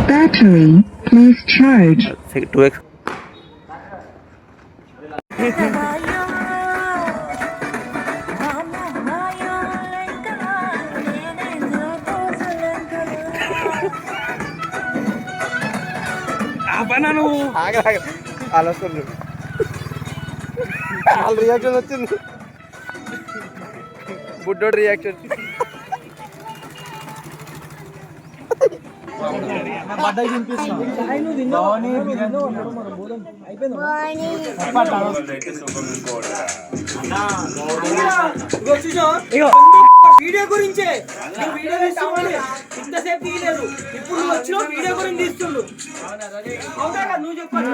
Battery, please charge. 2x. ఆలోచన వాళ్ళ reaction వచ్చింది, బుడ్డోడు రియాక్షన్. వీడియో గురించే వీడియో ఇంతసేపు తీయలేదు, ఇప్పుడు నువ్వు వచ్చిన వీడియో గురించి తీస్తుండు. అవునా నువ్వు చెప్పాలి.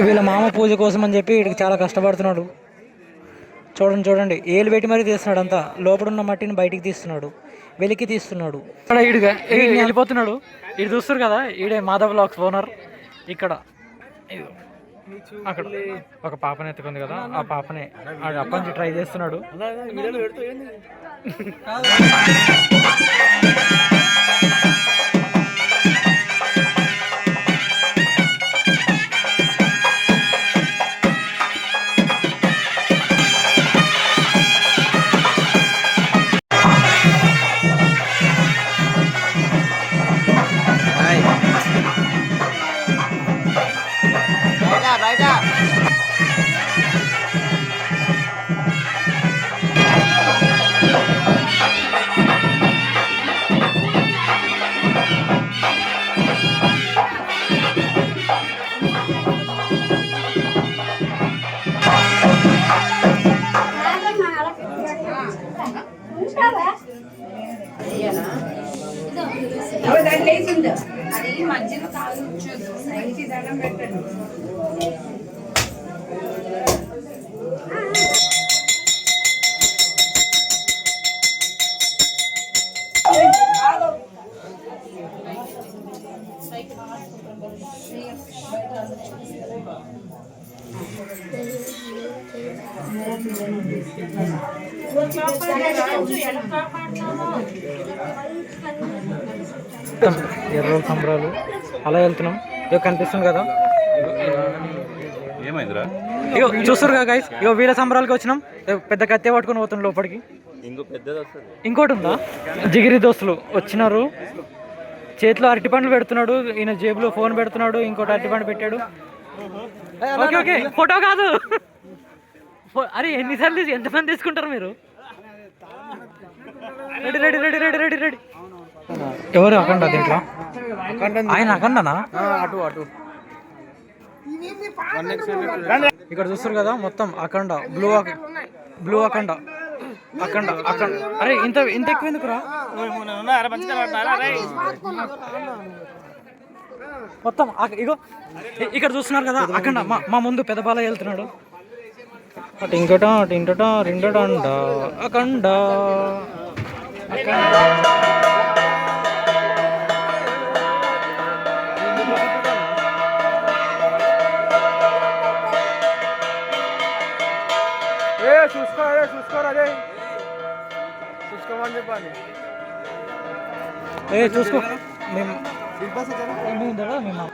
వీళ్ళ మామ పూజ కోసం అని చెప్పి వీడికి చాలా కష్టపడుతున్నాడు. చూడండి చూడండి, ఏలు పెట్టి మరీ తీస్తున్నాడు. అంతా లోపల ఉన్న మట్టిని బయటికి తీస్తున్నాడు, వెలికి తీస్తున్నాడు. ఇక్కడ ఈడుగా వెళ్ళిపోతున్నాడు. ఇది చూస్తారు కదా, ఈడే మాధవ్ బ్లాగ్స్ ఓనర్. ఇక్కడ అక్కడ ఒక పాపని ఎత్తుకుంది కదా, ఆ పాపని అప్పటి నుంచి ట్రై చేస్తున్నాడు. అది మధ్యలో తాగొచ్చు, దండం పెట్టండి. ఎర్ర సంబరాలు అలా వెళ్తున్నాం. ఇక కనిపిస్తుంది కదా, ఏమైందిరా? ఇగో చూస్తారు కదా గైస్, ఇగో వీళ్ళ సంబరాలకి వచ్చినాం. పెద్ద కత్తి పట్టుకొని పోతున్నాం లోపలికి. ఇంకోటి ఉందా, జిగిరి దోస్తులు వచ్చినారు. చేతిలో అరటి పండ్లు పెడుతున్నాడు, ఈయన జేబులో ఫోన్ పెడుతున్నాడు, ఇంకోటి అరటి పండు పెట్టాడు. ఓకే ఓకే, ఫోటో కాదు. అరే ఎన్నిసార్లు ఎంతమంది తీసుకుంటారు మీరు? Ready ready ready ready ready ready. ఎవరు అఖండ దీంట్లో? ఆయన అఖండనా? అటు అటు ఇక్కడ చూస్తారు కదా, మొత్తం అఖండ, బ్లూ అఖండ, అఖండ అఖండ. అరే ఇంత ఇంత ఎక్కువ ఎందుకురా? మొత్తం ఇగో ఇక్కడ చూస్తున్నారు కదా, అఖండ. మా ముందు పెద్ద బాలయ్య వెళ్తున్నాడు. టింకట టింటట రిండట అఖండ అఖండ. చూసుకోరా చూసుకోమని చెప్పాలి. చూసుకో మేము మేము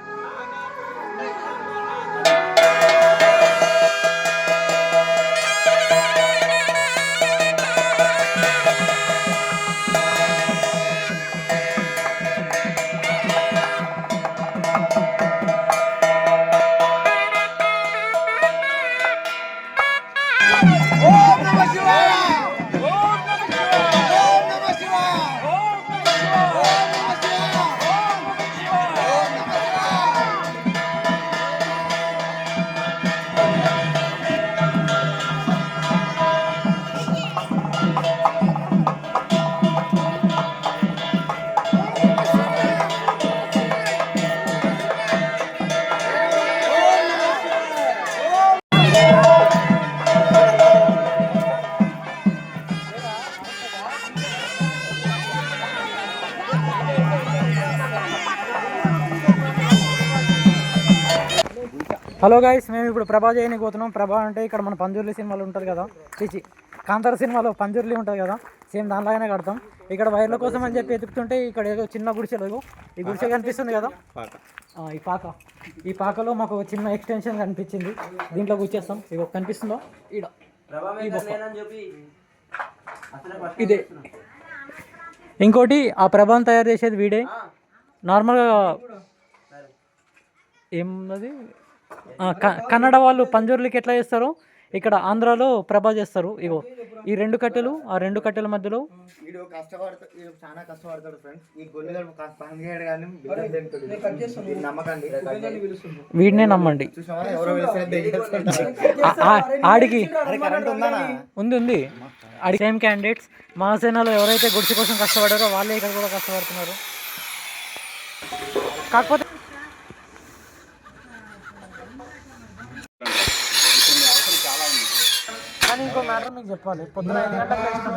హలో గైస్, మేము ఇప్పుడు ప్రభా చేయడానికి పోతున్నాం. ప్రభా అంటే ఇక్కడ మన పంజుర్లి సినిమాలో ఉంటుంది కదా, పిచ్చి కాంతార సినిమాలో పంజుర్లి ఉంటుంది కదా, సేమ్ దానిలాగానే కడతాం. ఇక్కడ వైర్ల కోసం అని చెప్పి ఎదుగుతుంటే ఇక్కడ ఏదో చిన్న గుడిసెలు, ఈ గుడిసె కనిపిస్తుంది కదా, ఈ పాకలో మాకు చిన్న ఎక్స్టెన్షన్ కనిపించింది. దీంట్లో కూర్చేస్తాం. ఇగో కనిపిస్తుందో ఈడ ఇదే. ఇంకోటి ఆ ప్రభాని తయారు చేసేది వీడే. నార్మల్గా ఏమన్నది కన్నడ వాళ్ళు పంజూర్లకి ఎట్లా చేస్తారో ఇక్కడ ఆంధ్రాలో ప్రభా చేస్తారు. ఇగో ఈ రెండు కట్టెలు, ఆ రెండు కట్టెల మధ్యలో చాలా కష్టపడతాడు ఫ్రెండ్స్. ఈ వీడినే నమ్మండి. ఆడికి ఉంది ఆడి సేమ్ క్యాండిడేట్స్. మా సేనలో ఎవరైతే గుడిసె కోసం కష్టపడారో వాళ్ళే ఇక్కడ కూడా కష్టపడుతున్నారు. కాకపోతే కానీ ఇంకో మ్యాటర్ మీకు చెప్పాలి. పొద్దున 5 గంటలకు లేచినాం.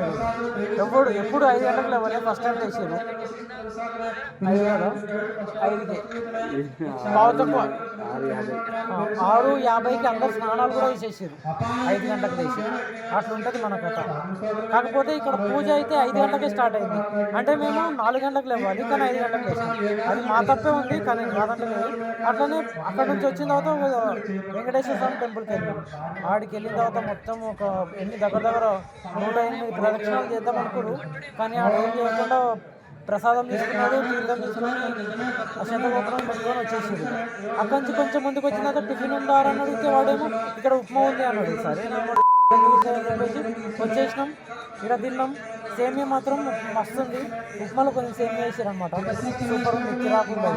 ఎప్పుడు 5 గంటలకు లేవాలి. ఫస్ట్ టైం లేచారు 5కి బాగా తక్కువ 6:50కి అందరు స్నానాలు కూడా వేసేసారు. 5 గంటలకు లేచి అట్లా ఉంటుంది మన కథ. కాకపోతే ఇక్కడ పూజ అయితే 5 గంటలకే స్టార్ట్ అయింది. అంటే మేము 4 గంటలకు లేవాలి, కానీ 5 గంటలకు లేచాం. అది మా తప్పే ఉంది, కానీ కాదంటే లేదు. అట్లనే అక్కడ నుంచి వచ్చిన తర్వాత వెంకటేశ్వర స్వామి టెంపుల్కి వెళ్ళాం. ఆడికి వెళ్ళిన తర్వాత మొత్తం ఒక దగ్గర 108 ప్రదక్షిణాలు చేద్దాం అనుకోరు, కానీ ఆడ ఏం చేయకుండా ప్రసాదం తీసుకున్నాడు, తీర్థం తీసుకుని ఆ శతగోత్రం పెట్టుకొని వచ్చేసాడు. అక్కడి నుంచి కొంచెం ముందుకు వచ్చిన తర్వాత టిఫిన్ ఉందారా అని అడిగితే వాడేమో ఇక్కడ ఉప్మా ఉంది అన్నాడు. సరే చెప్పేసి వచ్చేసినాం. ఇక్కడ తిన్నాం. సేమియా మాత్రం మస్తు ఉంది. ఉప్మాలో కొంచెం సేమియా వేసారు అనమాట. సూపర్ ఉంది, చిరాకుండా.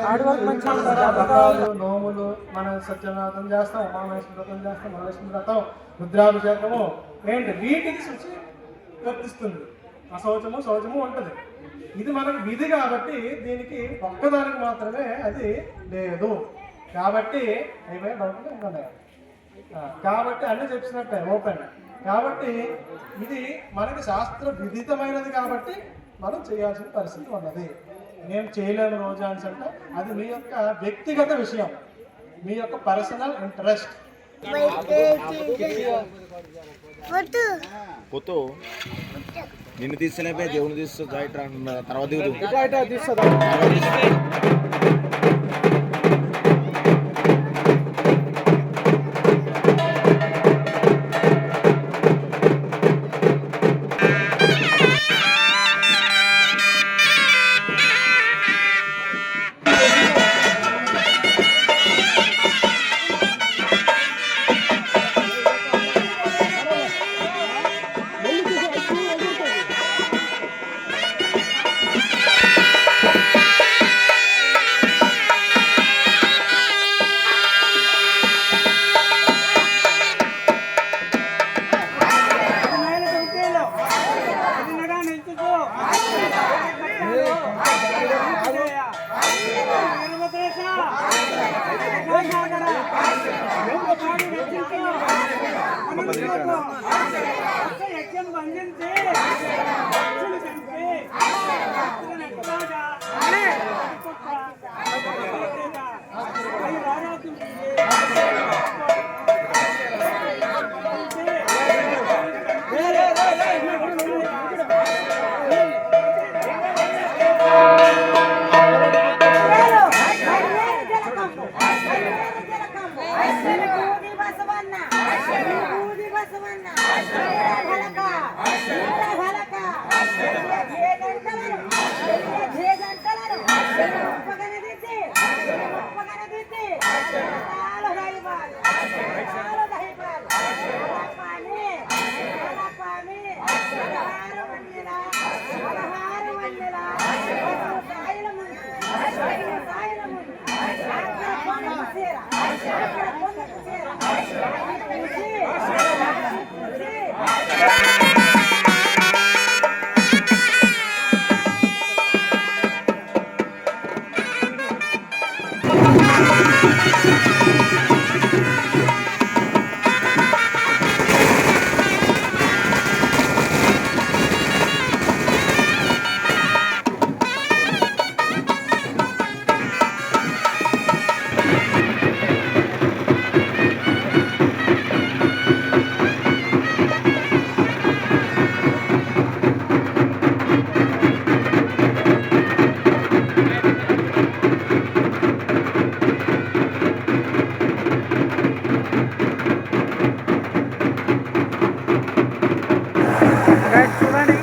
ఆడి వరకు మంచిగా నోములు మనం సత్యనాథం చేస్తాం, ఉమామహేశ్వర వ్రతం చేస్తాం, మహాలక్ష్మి వ్రతం, రుద్రాభిషేకము ఏంటి వీటికి శుచి వర్తిస్తుంది. శౌచము ఉంటుంది. ఇది మనకు విధి కాబట్టి దీనికి ఒక్కదానికి మాత్రమే అది లేదు. కాబట్టి ఏమైనా డౌట్ ఇంకా కాబట్టి అన్నీ చెప్పినట్టే ఓపెన్. కాబట్టి ఇది మనకి శాస్త్ర విదితమైనది కాబట్టి మనం చేయాల్సిన పరిస్థితి ఉన్నది. మేము చేయలేము రోజా అని అంటే అది మీ యొక్క వ్యక్తిగత విషయం, మీ యొక్క పర్సనల్ ఇంట్రెస్ట్. నిన్ను తీసుకునే దేవుని తీస్తా తర్వాత చూడండి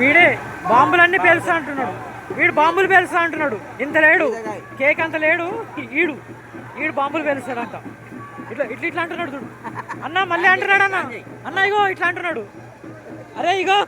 వీడే బాంబులన్నీ పేలుస్తా అంటున్నాడు. వీడు బాంబులు పేలుస్తా అంటున్నాడు. ఇంత లేడు, కేక్ అంత లేడు. ఈడు బాంబులు పేలుస్తాడంట. ఇట్లా ఇట్లా ఇట్లా అంటున్నాడు చూడు అన్న. మళ్ళీ అంటున్నాడు అన్న ఇగో ఇట్లా అంటున్నాడు. అరే ఇగో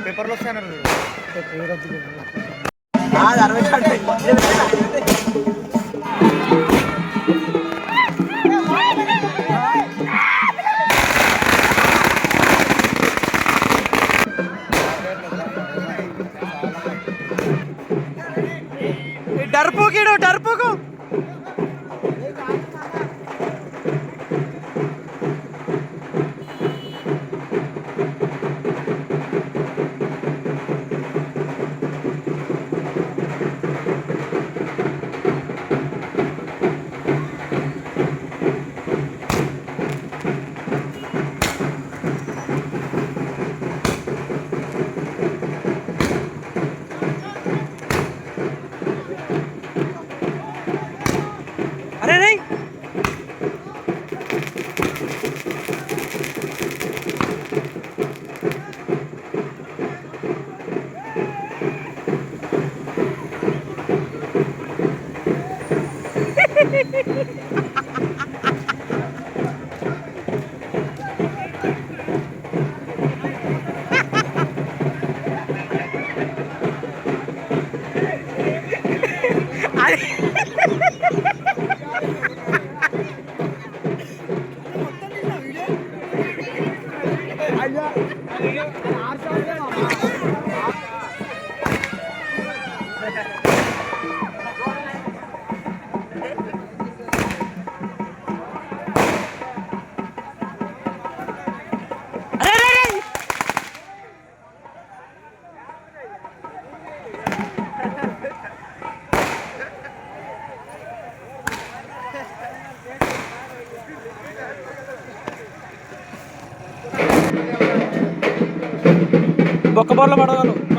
పేపర్లో వస్తాను డర్పుకు బొక్క బోర్ల పడగలవు.